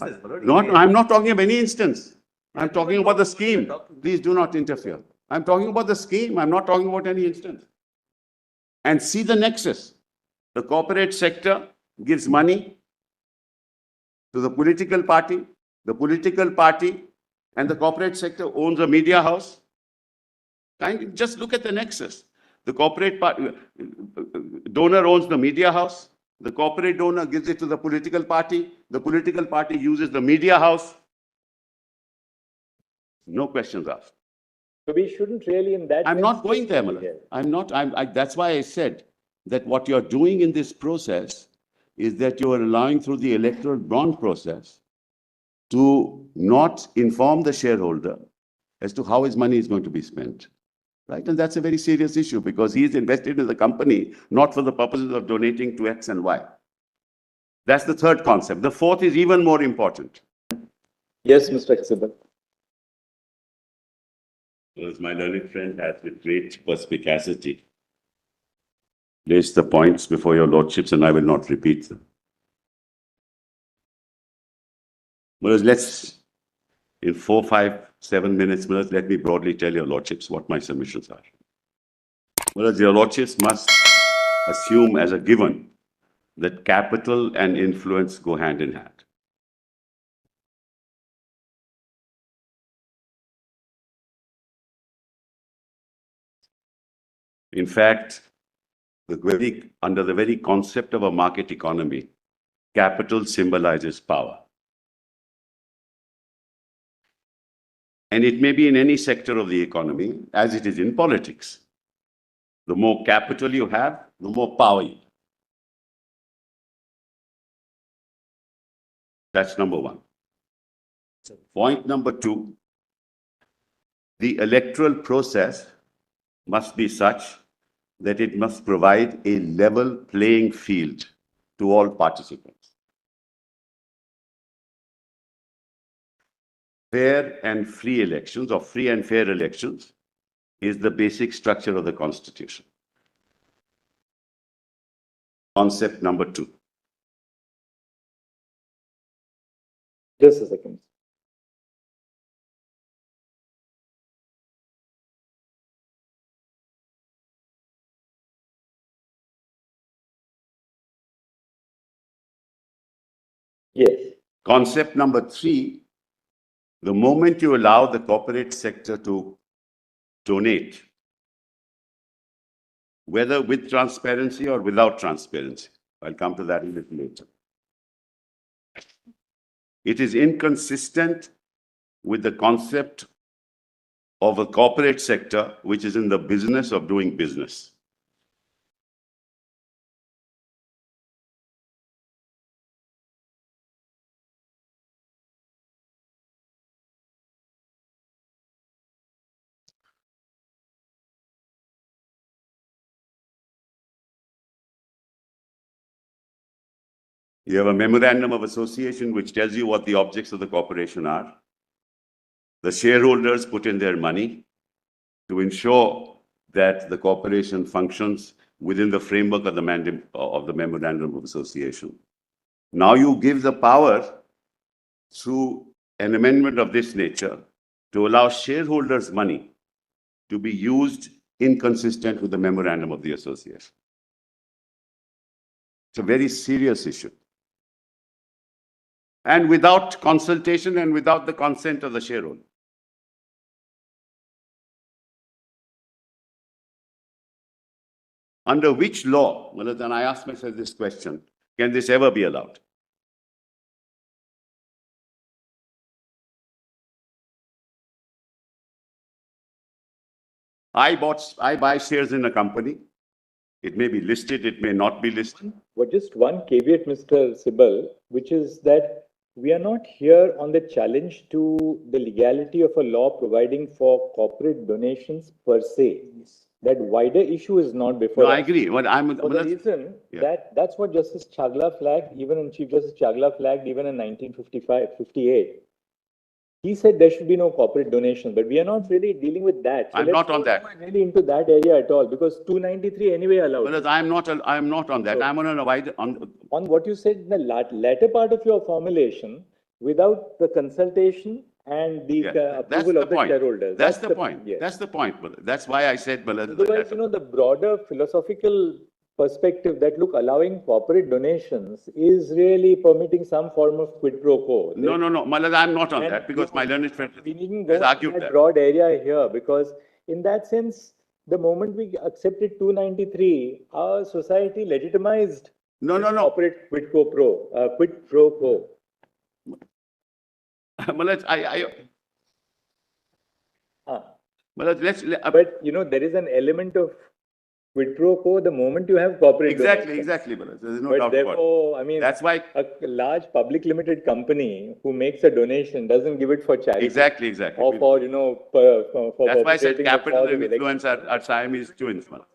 instances. I'm not talking of any instance. I'm talking about the scheme. Please do not interfere. I'm talking about the scheme. I'm not talking about any instance. And see the nexus. The corporate sector gives money to the political party. The political party and the corporate sector owns a media house. Just look at the nexus. The corporate donor owns the media house. The corporate donor gives it to the political party. The political party uses the media house. No questions asked. So we shouldn't really in that. I'm not going there, Malad. I'm not. That's why I said that what you're doing in this process is that you are allowing through the electoral bond process to not inform the shareholder as to how his money is going to be spent. Right? And that's a very serious issue because he is invested in the company, not for the purposes of donating to X and Y. That's the third concept. The fourth is even more important. Yes, Mr. Sibal. As my learned friend has with great perspicacity placed the points before your lordships, and I will not repeat them. Whereas let's, in 4, 5, 7 minutes, let me broadly tell your lordships what my submissions are. Whereas your lordships must assume as a given that capital and influence go hand in hand. In fact, under the very concept of a market economy, capital symbolizes power. And it may be in any sector of the economy, as it is in politics. The more capital you have, the more power you have. That's number one. Point number two, the electoral process must be such that it must provide a level playing field to all participants. Fair and free elections, or free and fair elections, is the basic structure of the Constitution. Concept number two. Just a second. Yes. Concept number three, the moment you allow the corporate sector to donate, whether with transparency or without transparency, I'll come to that a little later, it is inconsistent with the concept of a corporate sector which is in the business of doing business. You have a memorandum of association which tells you what the objects of the corporation are. The shareholders put in their money to ensure that the corporation functions within the framework of the memorandum of association. Now you give the power through an amendment of this nature to allow shareholders' money to be used inconsistent with the memorandum of the association. It's a very serious issue. And without consultation and without the consent of the shareholder. Under which law, well, then I ask myself this question, can this ever be allowed? I buy shares in a company. It may be listed, it may not be listed. Well, just one caveat, Mr. Sibal, which is that we are not here on the challenge to the legality of a law providing for corporate donations per se. That wider issue is not before us. I agree. But for the reason that's what Justice Chagla flagged, Chief Justice Chagla flagged even in 1958. He said there should be no corporate donations, but we are not really dealing with that. So I'm not on that. Really into that area at all, because 293 anyway allowed. Well, I'm not on that. So, I'm on a wider. On what you said in the latter part of your formulation, without the consultation and the Yeah, that's approval the of the point. shareholders. That's the point. Yes. That's the point, Malad. That's why I said, Malad. Otherwise, the broader philosophical perspective that, look, allowing corporate donations is really permitting some form of quid pro quo. No, Malad, I'm not on And, that because my learned friend we needn't has go argued into that that. broad area here, because in that sense, the moment we accepted 293, our society legitimized No. corporate quid pro quo. Malad, Malad, But there is an element of quid pro quo the moment you have corporate donations. exactly, Malad. There's no But doubt about it. therefore, I mean, That's why. a large public limited company who makes a donation doesn't give it for charity. Exactly. Or for, for That's why I said perpetrating the capital cause and of influence election. are Siamese twins, Malad.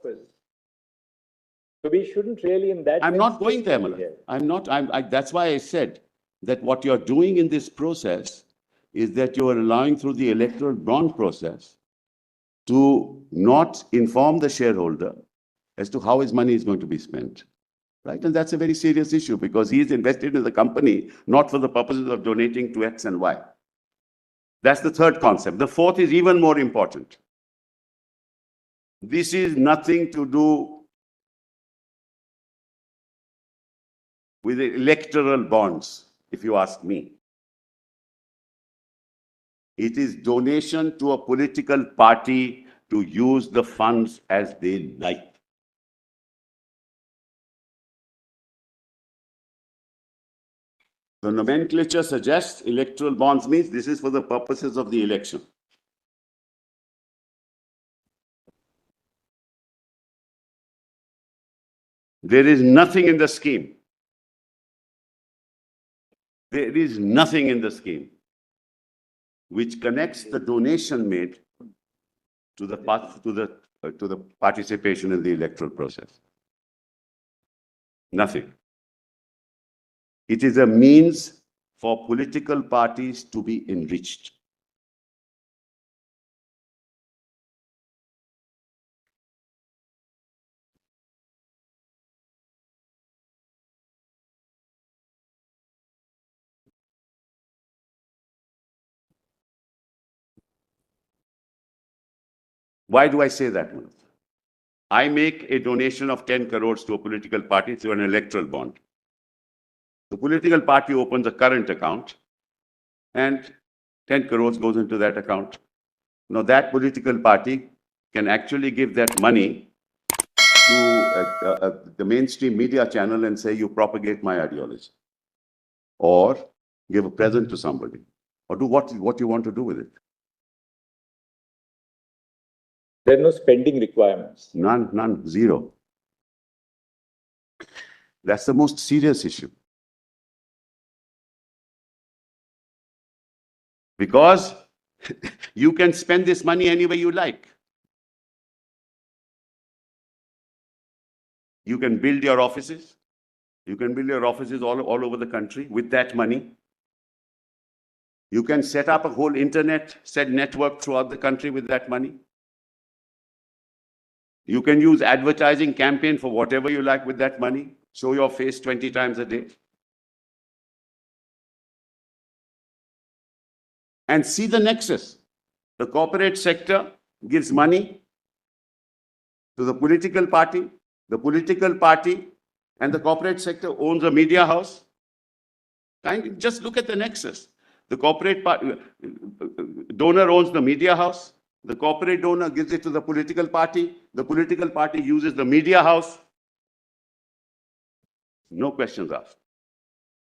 So we shouldn't really, in that I'm sense, not going there, really Malad. help. I'm not. That's why I said that what you're doing in this process is that you're allowing through the electoral bond process to not inform the shareholder as to how his money is going to be spent. Right? And that's a very serious issue because he is invested in the company, not for the purposes of donating to X and Y. That's the third concept. The fourth is even more important. This is nothing to do with the electoral bonds, if you ask me. It is donation to a political party to use the funds as they like. The nomenclature suggests electoral bonds means this is for the purposes of the election. There is nothing in the scheme. There is nothing in the scheme which connects the donation made to the participation in the electoral process. Nothing. It is a means for political parties to be enriched. Why do I say that? I make a donation of 10 crores to a political party through an electoral bond. The political party opens a current account and 10 crores goes into that account. Now that political party can actually give that money to the mainstream media channel and say, you propagate my ideology. Or give a present to somebody. Or do what you want to do with it. There are no spending requirements. None, zero. That's the most serious issue. Because you can spend this money any way you like. You can build your offices. You can build your offices all over the country with that money. You can set up a whole internet network throughout the country with that money. You can use advertising campaign for whatever you like with that money. Show your face 20 times a day. And see the nexus. The corporate sector gives money to the political party. The political party and the corporate sector owns a media house. And just look at the nexus. The corporate donor owns the media house. The corporate donor gives it to the political party. The political party uses the media house. No questions asked.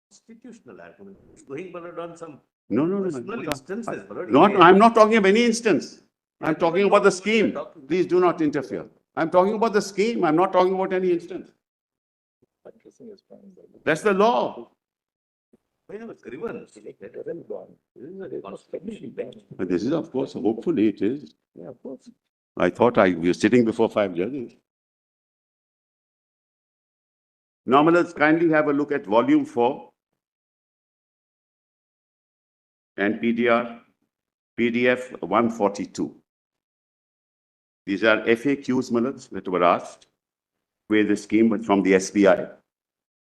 Constitutional argument. Going on some No. personal instances. I'm not talking of any instance. I'm talking about the scheme. Please do not interfere. I'm talking about the scheme. I'm not talking about any instance. That's the law. But This is, of course, hopefully it is. Yeah, of course. I thought we were sitting before 5 judges. Now, let's kindly have a look at volume 4 and PDF 142. These are FAQs, Malad, that were asked where the scheme was from the SBI.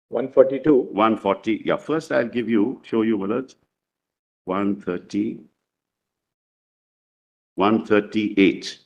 142. 140. Yeah, first I'll show you, Malad, 138.